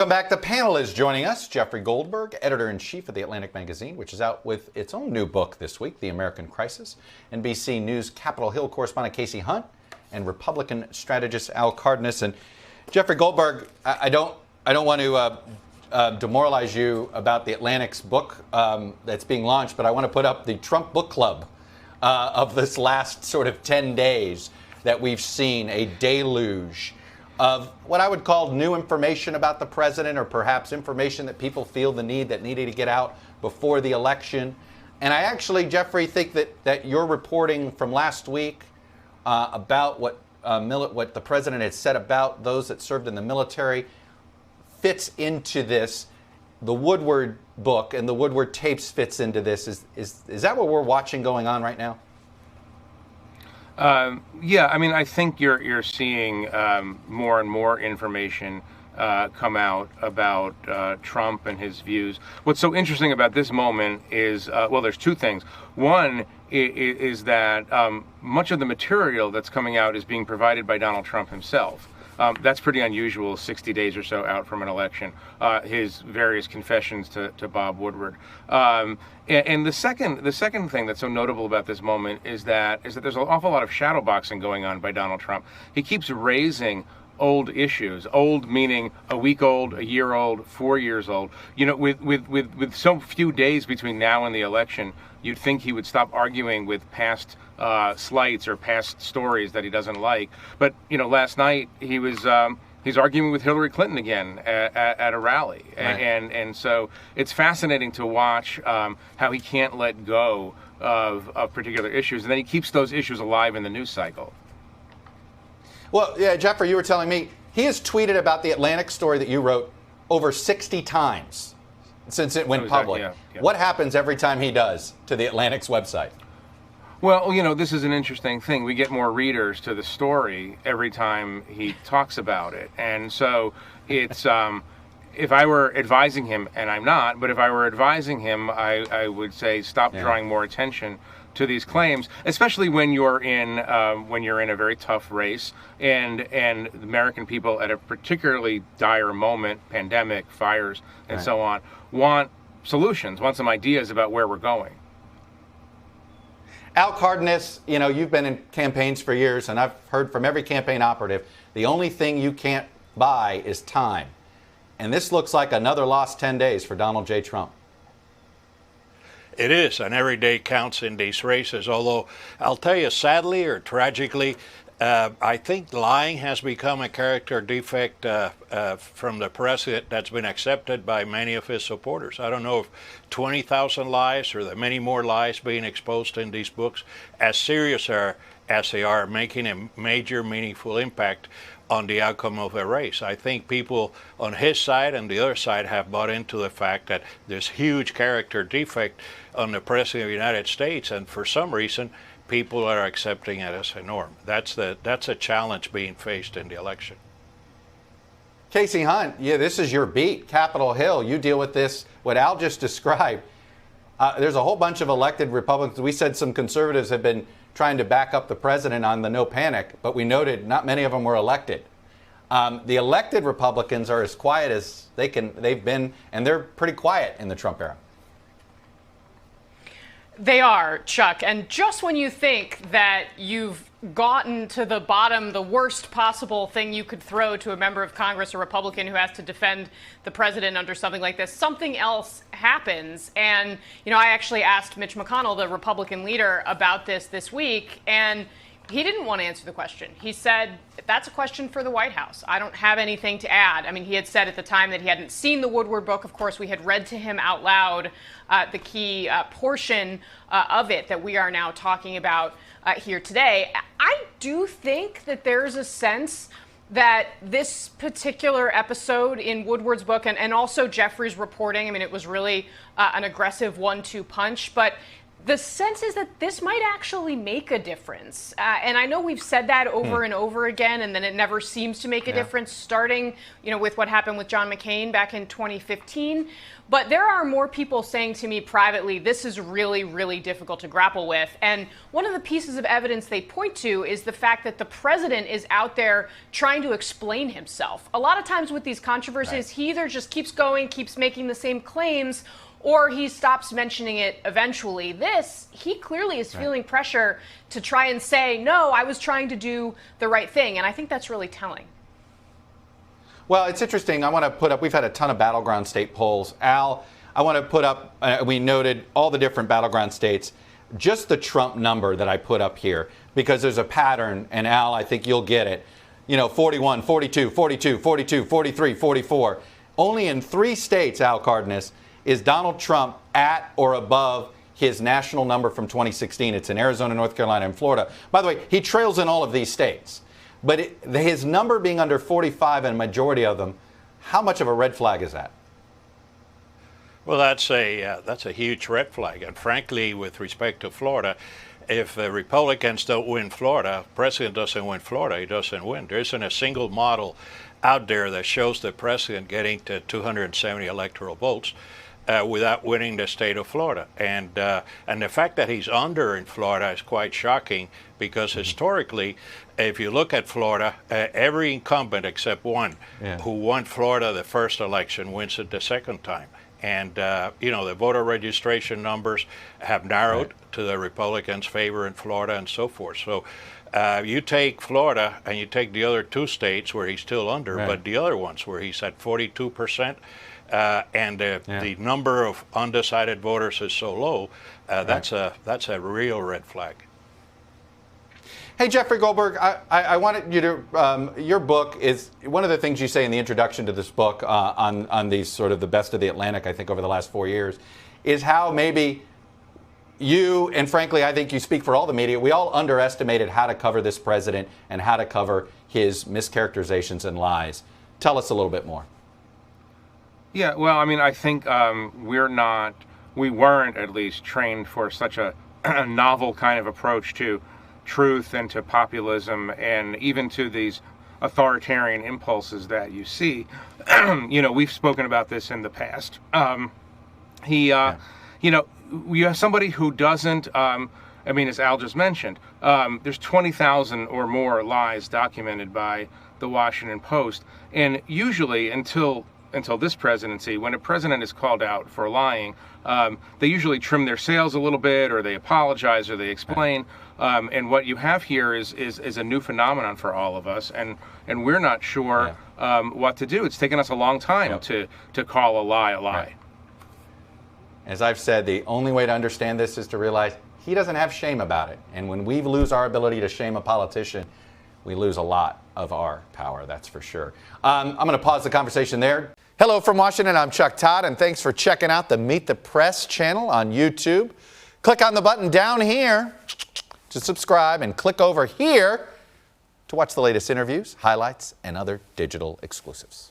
Welcome back. The panel is joining us. Jeffrey Goldberg, editor-in-chief of The Atlantic magazine, which is out with its own new book this week, The American Crisis. NBC News Capitol Hill correspondent Casey Hunt and Republican strategist Al Cardenas. And Jeffrey Goldberg, I don't want to demoralize you about The Atlantic's book that's being launched, but I want to put up the Trump Book Club of this last sort of 10 days that we've seen a deluge of what I would call new information about the president, or perhaps information that people feel the need that needed to get out before the election. And I actually, Jeffrey, think that your reporting from last week about what the president had said about those that served in the military fits into this. The Woodward book and the Woodward tapes fits into this. Is that what we're watching going on right now? Yeah, I mean, I think you're seeing more and more information come out about Trump and his views. What's so interesting about this moment is, well, there's two things. One is that much of the material that's coming out is being provided by Donald Trump himself. That's pretty unusual, 60 days or so out from an election, his various confessions to Bob Woodward. And the second thing that's so notable about this moment is that there's an awful lot of shadowboxing going on by Donald Trump. He keeps raising old issues, old meaning a week old, a year old, 4 years old. You know, with so few days between now and the election, you'd think he would stop arguing with past slights or past stories that he doesn't like. But, you know, last night he's arguing with Hillary Clinton again at a rally. Right. And so it's fascinating to watch how he can't let go of particular issues. And then he keeps those issues alive in the news cycle. Well, yeah, Jeffrey, you were telling me he has tweeted about the Atlantic story that you wrote over 60 times since it went public. Yeah. What happens every time he does to the Atlantic's website? Well, you know, this is an interesting thing. We get more readers to the story every time he talks about it. And so it's, if I were advising him, and I'm not, but if I were advising him, I would say stop drawing more attention to these claims, especially when you're in a very tough race, and the American people at a particularly dire moment, pandemic, fires, and so on, want solutions, want some ideas about where we're going. Al Cardenas, you know, you've been in campaigns for years, and I've heard from every campaign operative, the only thing you can't buy is time. And this looks like another lost 10 days for Donald J. Trump. It is, and every day counts in these races, although I'll tell you, sadly or tragically, I think lying has become a character defect from the president that's been accepted by many of his supporters. I don't know if 20,000 lies or the many more lies being exposed in these books, as serious as they are, making a major, meaningful impact on the outcome of a race. I think people on his side and the other side have bought into the fact that there's huge character defect on the President of the United States, and for some reason, people are accepting it as a norm. That's a challenge being faced in the election. Casey Hunt, yeah, this is your beat, Capitol Hill. You deal with this, what Al just described. There's a whole bunch of elected Republicans. We said some conservatives have been trying to back up the president on the no panic, but we noted not many of them were elected. The elected Republicans are as quiet as they've been, and they're pretty quiet in the Trump era. They are, Chuck. And just when you think that you've gotten to the bottom, the worst possible thing you could throw to a member of Congress, a Republican who has to defend the president under something like this, something else happens. And, you know, I actually asked Mitch McConnell, the Republican leader, about this week, and he didn't want to answer the question. He said, that's a question for the White House. I don't have anything to add. I mean, he had said at the time that he hadn't seen the Woodward book. Of course, we had read to him out loud the key portion of it that we are now talking about here today. I do think that there's a sense that this particular episode in Woodward's book, and also Jeffrey's reporting, I mean, it was really an aggressive 1-2 punch, but The sense is that this might actually make a difference. And I know we've said that over and over again, and then it never seems to make a difference, starting, with what happened with John McCain back in 2015. But there are more people saying to me privately, this is really, really difficult to grapple with. And one of the pieces of evidence they point to is the fact that the president is out there trying to explain himself. A lot of times with these controversies, he either just keeps going, keeps making the same claims, or he stops mentioning it eventually. He clearly is feeling pressure to try and say, no, I was trying to do the right thing. And I think that's really telling. Well, it's interesting. I want to put up, we've had a ton of battleground state polls. Al, I want to put up, we noted all the different battleground states, just the Trump number that I put up here, because there's a pattern, and Al, I think you'll get it. 41, 42, 42, 42, 43, 44. Only in 3 states, Al Cardenas, is Donald Trump at or above his national number from 2016. It's in Arizona, North Carolina, and Florida. By the way, he trails in all of these states. But his number being under 45 in a majority of them, how much of a red flag is that? Well, that's a huge red flag. And frankly, with respect to Florida, if the Republicans don't win Florida, president doesn't win Florida, he doesn't win. There isn't a single model out there that shows the president getting to 270 electoral votes without winning the state of Florida. And the fact that he's under in Florida is quite shocking, because historically, if you look at Florida, every incumbent except one who won Florida the first election wins it the second time. And, the voter registration numbers have narrowed to the Republicans' favor in Florida and so forth. So you take Florida and you take the other 2 states where he's still under, but the other ones where he's at 42%, and the number of undecided voters is so low, that's a real red flag. Hey, Jeffrey Goldberg, I wanted you to, your book is, one of the things you say in the introduction to this book on these sort of the best of the Atlantic, I think, over the last 4 years, is how maybe you, and frankly, I think you speak for all the media, we all underestimated how to cover this president and how to cover his mischaracterizations and lies. Tell us a little bit more. Yeah, well, I mean, I think we weren't at least trained for such a novel kind of approach to truth and to populism and even to these authoritarian impulses that you see. We've spoken about this in the past. You have somebody who doesn't, as Al just mentioned, there's 20,000 or more lies documented by the Washington Post. And usually until this presidency, when a president is called out for lying, they usually trim their sails a little bit, or they apologize, or they explain. And what you have here is a new phenomenon for all of us, and we're not sure what to do. It's taken us a long time to call a lie a lie. Right. As I've said, the only way to understand this is to realize he doesn't have shame about it. And when we lose our ability to shame a politician, we lose a lot of our power, that's for sure. I'm going to pause the conversation there. Hello from Washington, I'm Chuck Todd, and thanks for checking out the Meet the Press channel on YouTube. Click on the button down here to subscribe, and click over here to watch the latest interviews, highlights, and other digital exclusives.